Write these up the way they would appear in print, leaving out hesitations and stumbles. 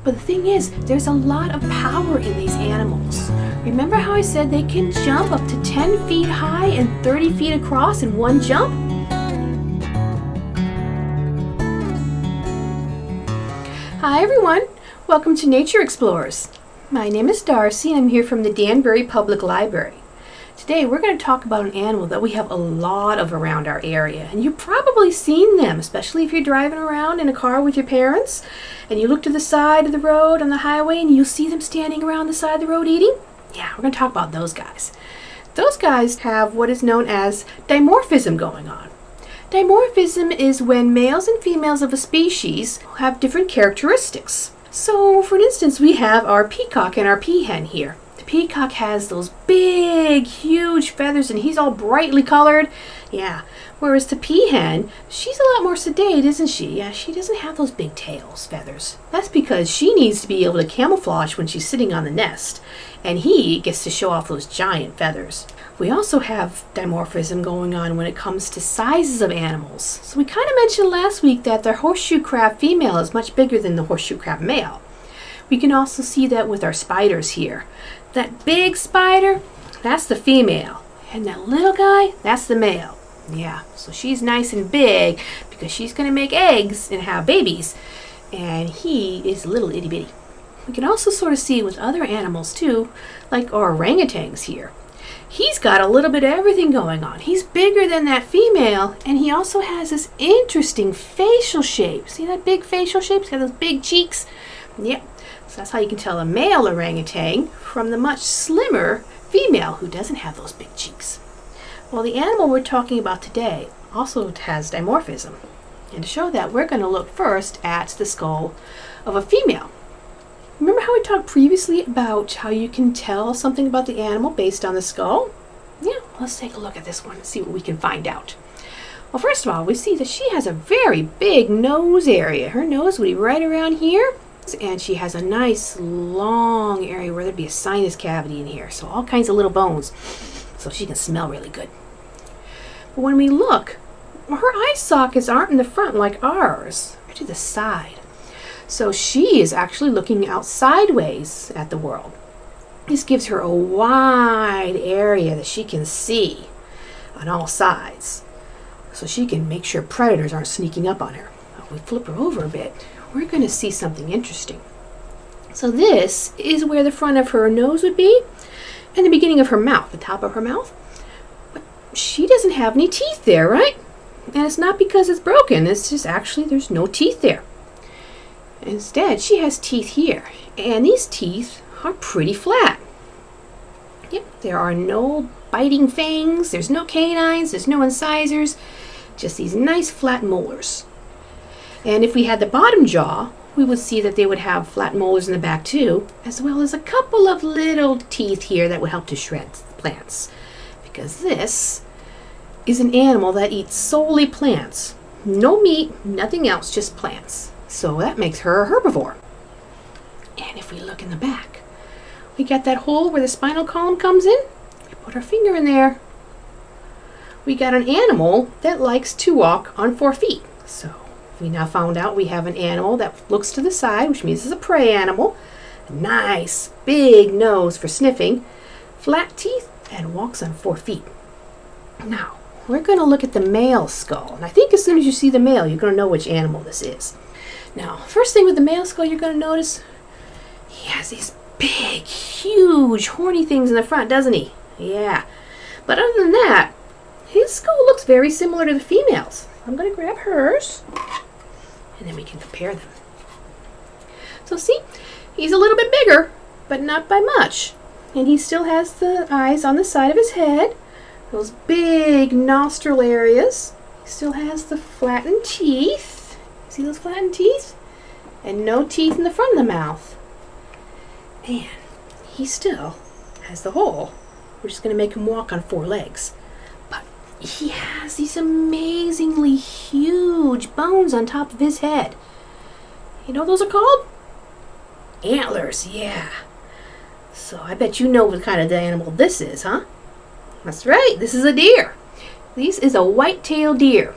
But the thing is, there's a lot of power in these animals. Remember how I said they can jump up to 10 feet high and 30 feet across in one jump? Hi everyone, welcome to Nature Explorers. My name is Darcy and I'm here from the Danbury Public Library. Today we're going to talk about an animal that we have a lot of around our area, and you've probably seen them, especially if you're driving around in a car with your parents and you look to the side of the road on the highway and you'll see them standing around the side of the road eating. Yeah, we're going to talk about those guys. Those guys have what is known as dimorphism going on. Dimorphism is when males and females of a species have different characteristics. So, for instance, we have our peacock and our peahen here. The peacock has those big, huge feathers and he's all brightly colored. Yeah, whereas the peahen, she's a lot more sedate, isn't she? Yeah, she doesn't have those big tails, feathers. That's because she needs to be able to camouflage when she's sitting on the nest, and he gets to show off those giant feathers. We also have dimorphism going on when it comes to sizes of animals. So we kind of mentioned last week that the horseshoe crab female is much bigger than the horseshoe crab male. We can also see that with our spiders here. That big spider, that's the female. And that little guy, that's the male. Yeah, so she's nice and big because she's going to make eggs and have babies. And he is little itty bitty. We can also sort of see with other animals too, like our orangutans here. He's got a little bit of everything going on. He's bigger than that female, and he also has this interesting facial shape. See that big facial shape? He's got those big cheeks. Yep. So that's how you can tell a male orangutan from the much slimmer female who doesn't have those big cheeks. Well, the animal we're talking about today also has dimorphism. And to show that, we're going to look first at the skull of a female. Remember how we talked previously about how you can tell something about the animal based on the skull? Yeah, let's take a look at this one and see what we can find out. Well, first of all, we see that she has a very big nose area. Her nose would be right around here. And she has a nice long area where there'd be a sinus cavity in here. So all kinds of little bones. So she can smell really good. But when we look, her eye sockets aren't in the front like ours. They're to the side. So she is actually looking out sideways at the world. This gives her a wide area that she can see on all sides. So she can make sure predators aren't sneaking up on her. If we flip her over a bit, we're going to see something interesting. So this is where the front of her nose would be and the beginning of her mouth, the top of her mouth. But she doesn't have any teeth there, right? And it's not because it's broken. It's just actually there's no teeth there. Instead, she has teeth here. And these teeth are pretty flat. Yep, there are no biting fangs. There's no canines. There's no incisors. Just these nice flat molars. And if we had the bottom jaw, we would see that they would have flat molars in the back too, as well as a couple of little teeth here that would help to shred plants. Because this is an animal that eats solely plants. No meat, nothing else, just plants. So that makes her a herbivore. And if we look in the back, we got that hole where the spinal column comes in. We put our finger in there. We got an animal that likes to walk on 4 feet. So we now found out we have an animal that looks to the side, which means it's a prey animal. A nice big nose for sniffing, flat teeth, and walks on 4 feet. Now, we're going to look at the male skull. And I think as soon as you see the male, you're going to know which animal this is. Now, first thing with the male skull you're going to notice, he has these big, huge, horny things in the front, doesn't he? Yeah. But other than that, his skull looks very similar to the female's. I'm going to grab hers, and then we can compare them. So see, he's a little bit bigger, but not by much. And he still has the eyes on the side of his head, those big nostril areas. He still has the flattened teeth. See those flattened teeth? And no teeth in the front of the mouth. And he still has the hole, which is going to make him walk on 4 legs. But he has these amazingly huge bones on top of his head. You know what those are called? Antlers, yeah. So I bet you know what kind of animal this is, huh? That's right, this is a deer. This is a white-tailed deer.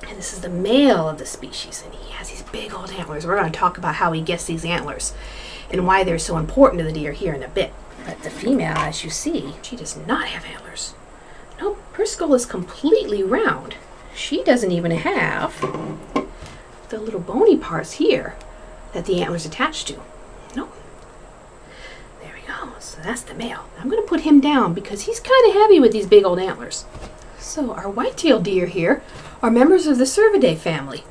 And this is the male of the species, and he has these big old antlers. We're going to talk about how he gets these antlers and why they're so important to the deer here in a bit. But the female, as you see, she does not have antlers. Nope, her skull is completely round. She doesn't even have the little bony parts here that the antlers attach to. Nope. There we go. So that's the male. I'm going to put him down because he's kind of heavy with these big old antlers. So our white-tailed deer here are members of the Cervidae family.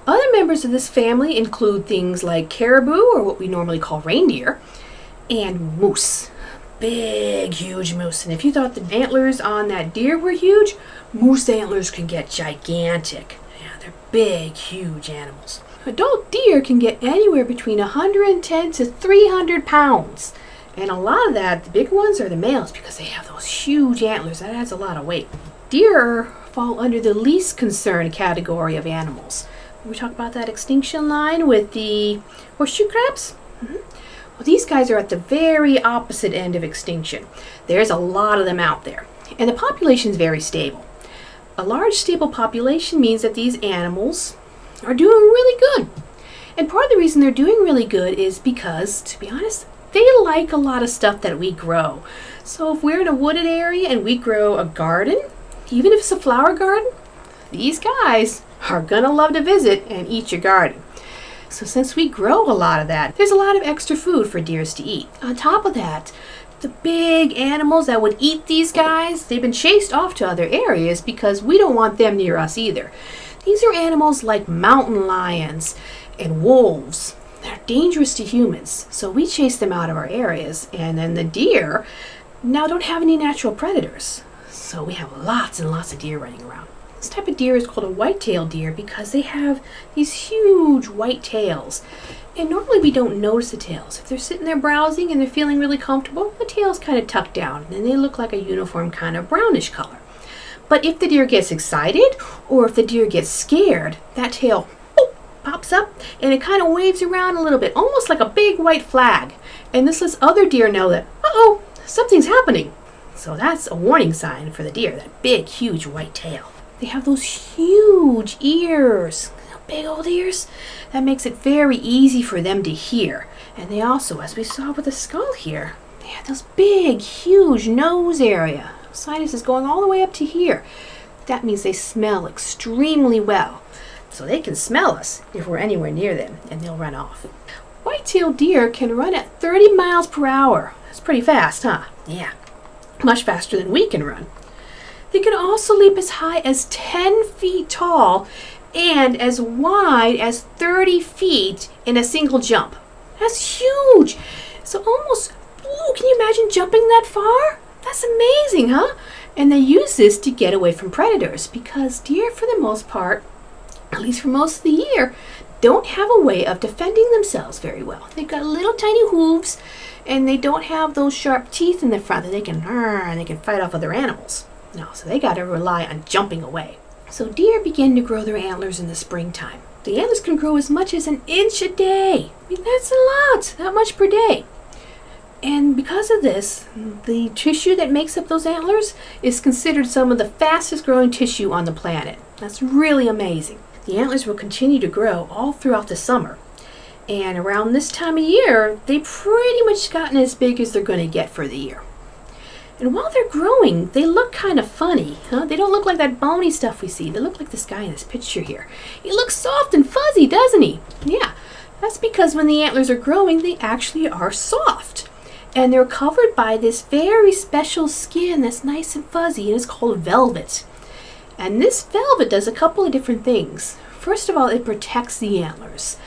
Other members of this family include things like caribou, or what we normally call reindeer, and moose. Big, huge moose. And if you thought the antlers on that deer were huge, moose antlers can get gigantic. Yeah, they're big, huge animals. Adult deer can get anywhere between 110 to 300 pounds. And a lot of that, the bigger ones, are the males because they have those huge antlers. That adds a lot of weight. Deer fall under the least concerned category of animals. We talk about that extinction line with the horseshoe crabs. Well, these guys are at the very opposite end of extinction. There's a lot of them out there, and the population is very stable. A large, stable population means that these animals are doing really good. And part of the reason they're doing really good is because, to be honest, they like a lot of stuff that we grow. So if we're in a wooded area and we grow a garden, even if it's a flower garden, these guys are gonna love to visit and eat your garden. So since we grow a lot of that, there's a lot of extra food for deers to eat. On top of that, the big animals that would eat these guys, they've been chased off to other areas because we don't want them near us either. These are animals like mountain lions and wolves. They're dangerous to humans, so we chase them out of our areas. And then the deer now don't have any natural predators, so we have lots and lots of deer running around. This type of deer is called a white-tailed deer because they have these huge white tails. And normally we don't notice the tails. If they're sitting there browsing and they're feeling really comfortable, the tail's kind of tucked down and they look like a uniform kind of brownish color. But if the deer gets excited or if the deer gets scared, that tail pops up and it kind of waves around a little bit, almost like a big white flag. And this lets other deer know that, uh-oh, something's happening. So that's a warning sign for the deer, that big, huge white tail. They have those huge ears, big old ears. That makes it very easy for them to hear. And they also, as we saw with the skull here, they have those big, huge nose area. Sinus is going all the way up to here. That means they smell extremely well. So they can smell us if we're anywhere near them, and they'll run off. White-tailed deer can run at 30 miles per hour. That's pretty fast, huh? Yeah, much faster than we can run. They can also leap as high as 10 feet tall and as wide as 30 feet in a single jump. That's huge. So almost, can you imagine jumping that far? That's amazing, huh? And they use this to get away from predators because deer, for the most part, at least for most of the year, don't have a way of defending themselves very well. They've got little tiny hooves and they don't have those sharp teeth in the front that they can fight off other animals. No, so they got to rely on jumping away. So deer begin to grow their antlers in the springtime. The antlers can grow as much as 1 inch a day. I mean, that's a lot, that much per day. And because of this, the tissue that makes up those antlers is considered some of the fastest growing tissue on the planet. That's really amazing. The antlers will continue to grow all throughout the summer. And around this time of year, they've pretty much gotten as big as they're going to get for the year. And while they're growing, they look kind of funny, huh? They don't look like that bony stuff we see. They look like this guy in this picture here. He looks soft and fuzzy, doesn't he? Yeah, that's because when the antlers are growing, they actually are soft. And they're covered by this very special skin that's nice and fuzzy, and it's called velvet. And this velvet does a couple of different things. First of all, it protects the antlers.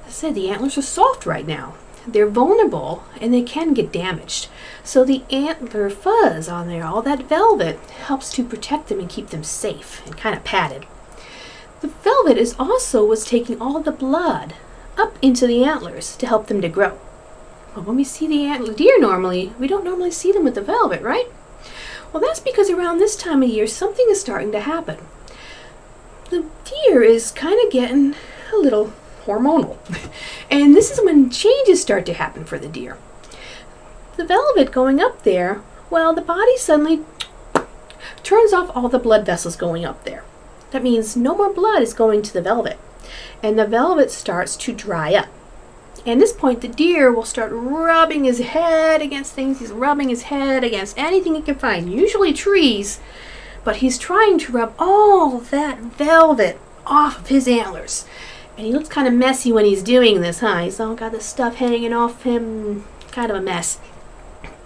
As I said, the antlers are soft right now. They're vulnerable and they can get damaged. So the antler fuzz on there, all that velvet, helps to protect them and keep them safe and kind of padded. The velvet is also what's taking all the blood up into the antlers to help them to grow. But when we see the antler deer normally, we don't normally see them with the velvet, right? Well, that's because around this time of year, something is starting to happen. The deer is kind of getting a little hormonal. And this is when changes start to happen for the deer. The velvet going up there, well, the body suddenly turns off all the blood vessels going up there. That means no more blood is going to the velvet, and the velvet starts to dry up. And at this point, the deer will start rubbing his head against things. He's rubbing his head against anything he can find, usually trees, but he's trying to rub all that velvet off of his antlers. And he looks kind of messy when he's doing this, huh? He's all got this stuff hanging off him, kind of a mess.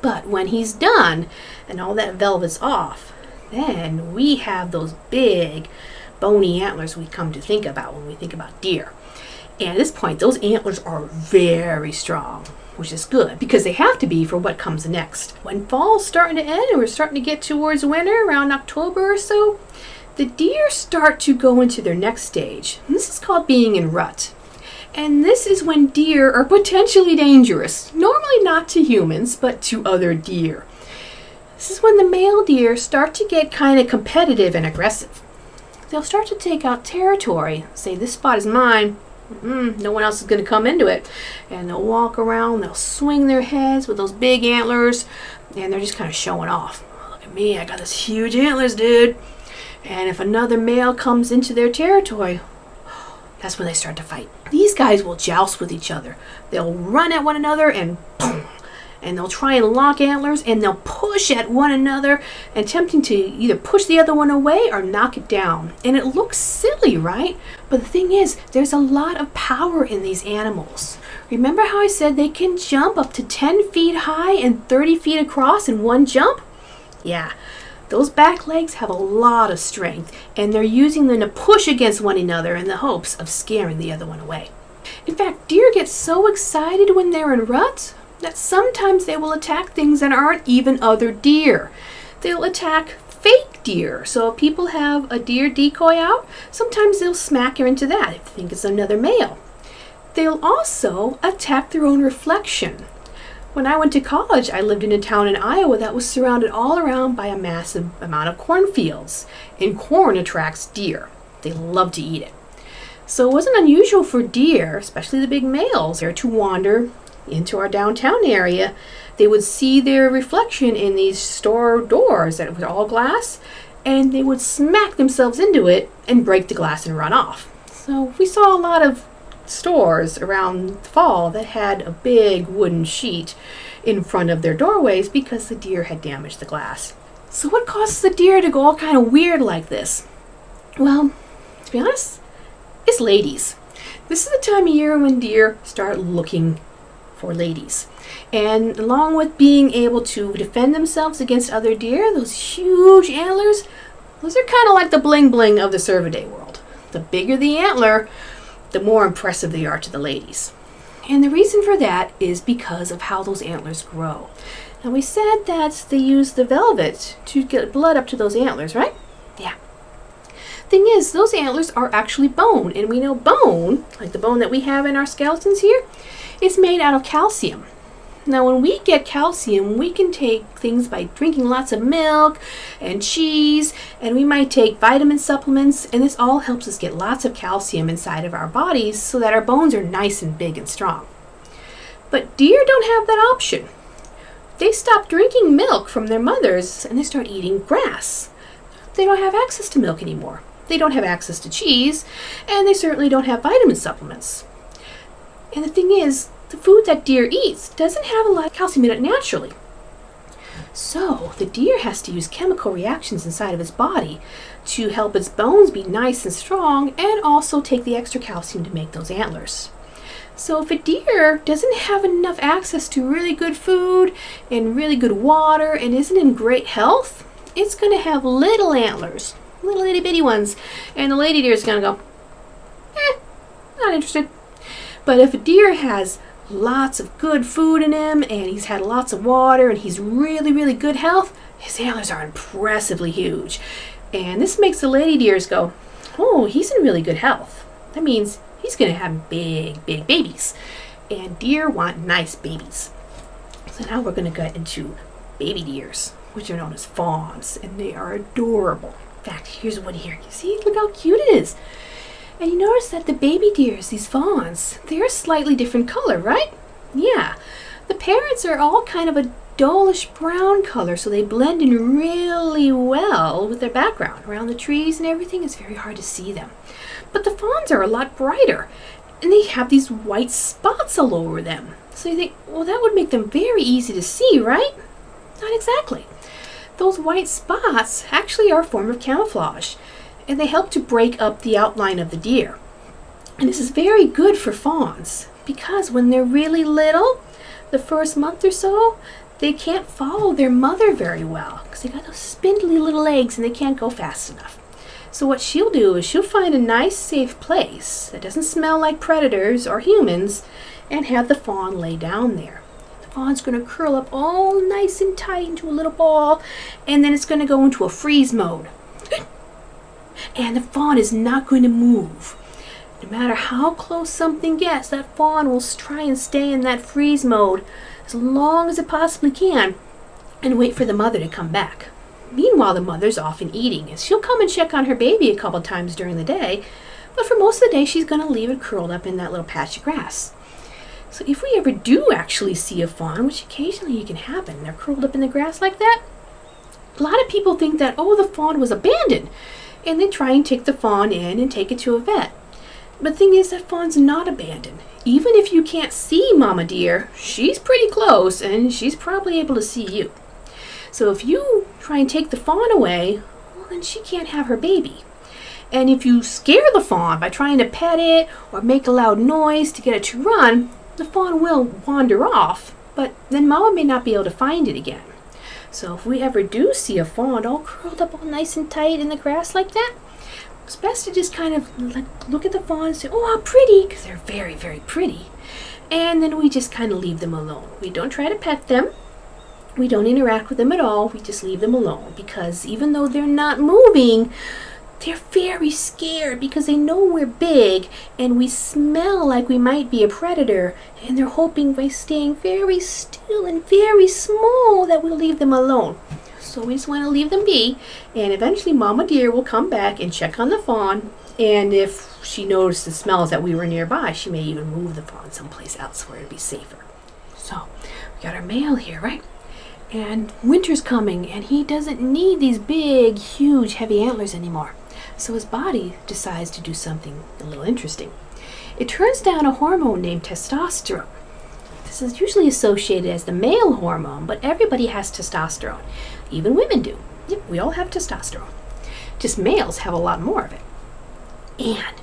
But when he's done and all that velvet's off, then we have those big bony antlers we come to think about when we think about deer. And at this point, those antlers are very strong, which is good because they have to be for what comes next. When fall's starting to end and we're starting to get towards winter, around October or so, the deer start to go into their next stage. And this is called being in rut. And this is when deer are potentially dangerous. Normally not to humans, but to other deer. This is when the male deer start to get kind of competitive and aggressive. They'll start to take out territory, say this spot is mine. No one else is going to come into it. And they'll walk around, they'll swing their heads with those big antlers, and they're just kind of showing off. Look at me, I got this huge antlers, dude. And if another male comes into their territory, that's when they start to fight. These guys will joust with each other. They'll run at one another and boom. And they'll try and lock antlers, and they'll push at one another, attempting to either push the other one away or knock it down. And it looks silly, right? But the thing is, there's a lot of power in these animals. Remember how I said they can jump up to 10 feet high and 30 feet across in one jump? Yeah, those back legs have a lot of strength, and they're using them to push against one another in the hopes of scaring the other one away. In fact, deer get so excited when they're in rut that sometimes they will attack things that aren't even other deer. They'll attack fake deer. So if people have a deer decoy out, sometimes they'll smack her into that if they think it's another male. They'll also attack their own reflection. When I went to college, I lived in a town in Iowa that was surrounded all around by a massive amount of cornfields. And corn attracts deer. They love to eat it. So it wasn't unusual for deer, especially the big males, to wander into our downtown area. They would see their reflection in these store doors that were all glass, and they would smack themselves into it and break the glass and run off. So we saw a lot of stores around the fall that had a big wooden sheet in front of their doorways because the deer had damaged the glass. So what causes the deer to go all kind of weird like this? Well, to be honest, it's ladies. This is the time of year when deer start looking for ladies. And along with being able to defend themselves against other deer, those huge antlers, those are kind of like the bling bling of the Cervidae world. The bigger the antler, the more impressive they are to the ladies. And the reason for that is because of how those antlers grow. And we said that they use the velvet to get blood up to those antlers, right? Yeah. Thing is, those antlers are actually bone, and we know bone, like the bone that we have in our skeletons here, is made out of calcium. Now when we get calcium, we can take things by drinking lots of milk and cheese, and we might take vitamin supplements, and this all helps us get lots of calcium inside of our bodies so that our bones are nice and big and strong. But deer don't have that option. They stop drinking milk from their mothers and they start eating grass. They don't have access to milk anymore. They don't have access to cheese, and they certainly don't have vitamin supplements. And the thing is, the food that deer eats doesn't have a lot of calcium in it naturally. So the deer has to use chemical reactions inside of its body to help its bones be nice and strong, and also take the extra calcium to make those antlers. So if a deer doesn't have enough access to really good food and really good water and isn't in great health, it's going to have little antlers, little itty bitty ones, and the lady deer is going to go, not interested. But if a deer has lots of good food in him, and he's had lots of water, and he's really, really good health, his antlers are impressively huge. And this makes the lady deers go, oh, he's in really good health. That means he's going to have big, big babies. And deer want nice babies. So now we're going to get into baby deers, which are known as fawns, and they are adorable. In fact, here's one here. You see, look how cute it is. And you notice that the baby deers, these fawns, they're a slightly different color, right? Yeah. The parents are all kind of a dullish brown color, so they blend in really well with their background. Around the trees and everything, it's very hard to see them. But the fawns are a lot brighter, and they have these white spots all over them. So you think, well, that would make them very easy to see, right? Not exactly. Those white spots actually are a form of camouflage, and they help to break up the outline of the deer. And this is very good for fawns, because when they're really little, the first month or so, they can't follow their mother very well, because they got those spindly little legs and they can't go fast enough. So what she'll do is she'll find a nice safe place that doesn't smell like predators or humans and have the fawn lay down there. The fawn's going to curl up all nice and tight into a little ball, and then it's going to go into a freeze mode. And the fawn is not going to move. No matter how close something gets, that fawn will try and stay in that freeze mode as long as it possibly can and wait for the mother to come back. Meanwhile, the mother's off and eating, and she'll come and check on her baby a couple times during the day, but for most of the day she's going to leave it curled up in that little patch of grass. So if we ever do actually see a fawn, which occasionally can happen, they're curled up in the grass like that, a lot of people think that, oh, the fawn was abandoned, and they try and take the fawn in and take it to a vet. But the thing is, that fawn's not abandoned. Even if you can't see Mama Deer, she's pretty close, and she's probably able to see you. So if you try and take the fawn away, well, then she can't have her baby. And if you scare the fawn by trying to pet it or make a loud noise to get it to run, the fawn will wander off, but then Mama may not be able to find it again. So if we ever do see a fawn all curled up all nice and tight in the grass like that, it's best to just kind of look at the fawn and say, oh, how pretty, because they're very, very pretty. And then we just kind of leave them alone. We don't try to pet them. We don't interact with them at all. We just leave them alone, because even though they're not moving, they're very scared because they know we're big and we smell like we might be a predator, and they're hoping by staying very still and very small that we'll leave them alone. So we just want to leave them be, and eventually Mama Deer will come back and check on the fawn, and if she notices the smells that we were nearby, she may even move the fawn someplace else where it'd be safer. So we got our male here, right? And winter's coming, and he doesn't need these big, huge, heavy antlers anymore. So his body decides to do something a little interesting. It turns down a hormone named testosterone. This is usually associated as the male hormone, but everybody has testosterone. Even women do. Yep, we all have testosterone. Just males have a lot more of it. And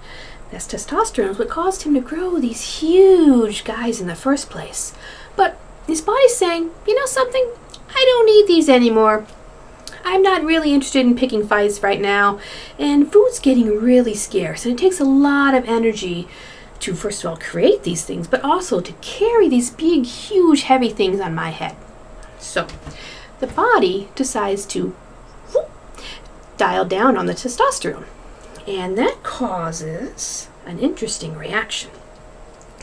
this testosterone is what caused him to grow these huge guys in the first place. But his body's saying, you know something? I don't need these anymore. I'm not really interested in picking fights right now, and food's getting really scarce, and it takes a lot of energy to, first of all, create these things, but also to carry these big, huge, heavy things on my head. So the body decides to dial down on the testosterone, and that causes an interesting reaction.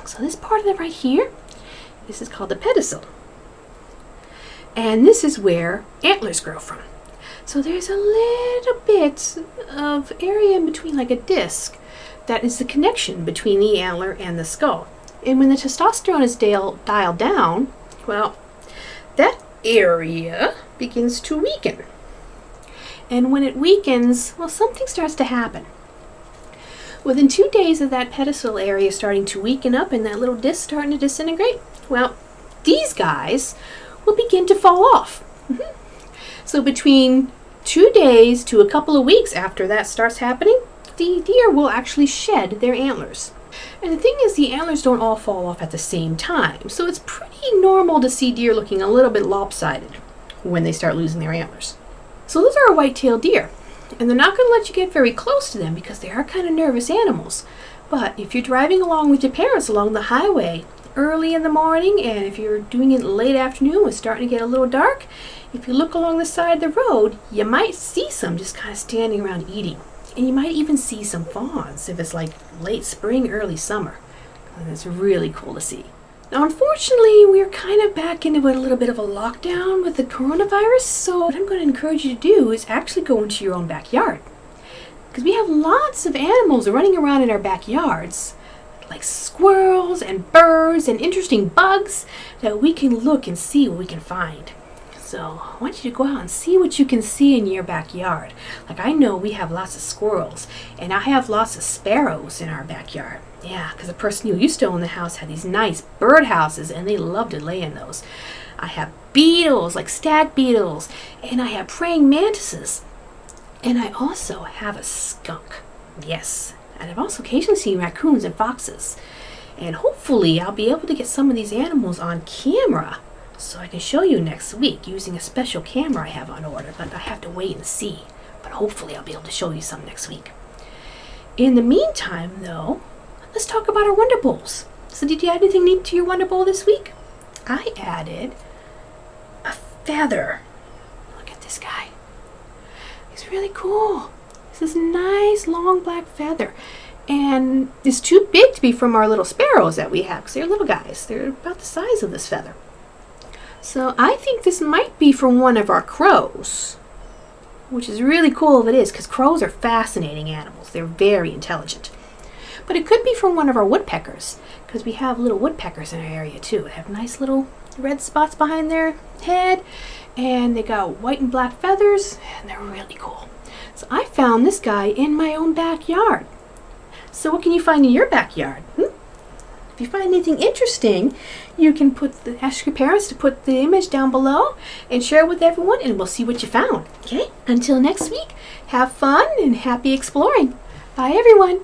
So this part of it right here, this is called the pedicel. And this is where antlers grow from. So there's a little bit of area in between, like a disc, that is the connection between the antler and the skull. And when the testosterone is dialed down, well, that area begins to weaken. And when it weakens, well, something starts to happen. Within 2 days of that pedicel area starting to weaken up and that little disc starting to disintegrate, well, these guys will begin to fall off. So between 2 days to a couple of weeks after that starts happening, the deer will actually shed their antlers. And the thing is, the antlers don't all fall off at the same time, so it's pretty normal to see deer looking a little bit lopsided when they start losing their antlers. So those are our white-tailed deer, and they're not going to let you get very close to them because they are kind of nervous animals. But if you're driving along with your parents along the highway early in the morning, and if you're doing it late afternoon, it's starting to get a little dark, if you look along the side of the road, you might see some just kind of standing around eating. And you might even see some fawns if it's like late spring, early summer. And it's really cool to see. Now, unfortunately, we're kind of back into a little bit of a lockdown with the coronavirus, so what I'm going to encourage you to do is actually go into your own backyard. Because we have lots of animals running around in our backyards, like squirrels and birds and interesting bugs that we can look and see what we can find. So I want you to go out and see what you can see in your backyard. Like I know we have lots of squirrels, and I have lots of sparrows in our backyard. Yeah, because the person who used to own the house had these nice bird houses, and they loved to lay in those. I have beetles, like stag beetles, and I have praying mantises. And I also have a skunk. Yes, and I've also occasionally seen raccoons and foxes. And hopefully I'll be able to get some of these animals on camera so I can show you next week using a special camera I have on order, but I have to wait and see. But hopefully I'll be able to show you some next week. In the meantime, though, let's talk about our Wonder Bowls. So did you add anything neat to your Wonder Bowl this week? I added a feather. Look at this guy. He's really cool. It's this nice long black feather. And it's too big to be from our little sparrows that we have, because they're little guys. They're about the size of this feather. So I think this might be from one of our crows, which is really cool if it is, because crows are fascinating animals. They're very intelligent. But it could be from one of our woodpeckers, because we have little woodpeckers in our area too. They have nice little red spots behind their head, and they got white and black feathers, and they're really cool. So I found this guy in my own backyard. So what can you find in your backyard? If you find anything interesting, you can ask your parents to put the image down below and share it with everyone, and we'll see what you found. Okay? Until next week, have fun and happy exploring. Bye, everyone.